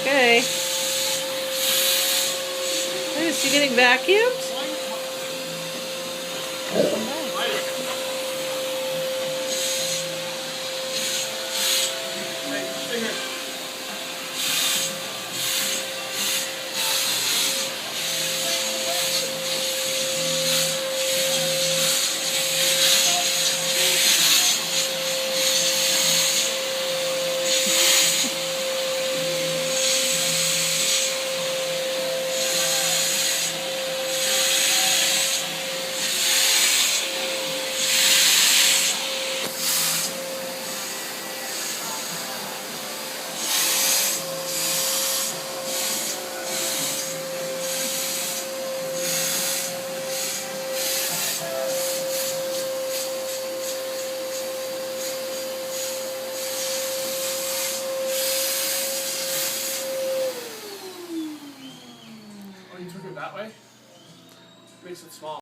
Okay. Is she getting vacuumed? Oh, you took it that way? Makes it small.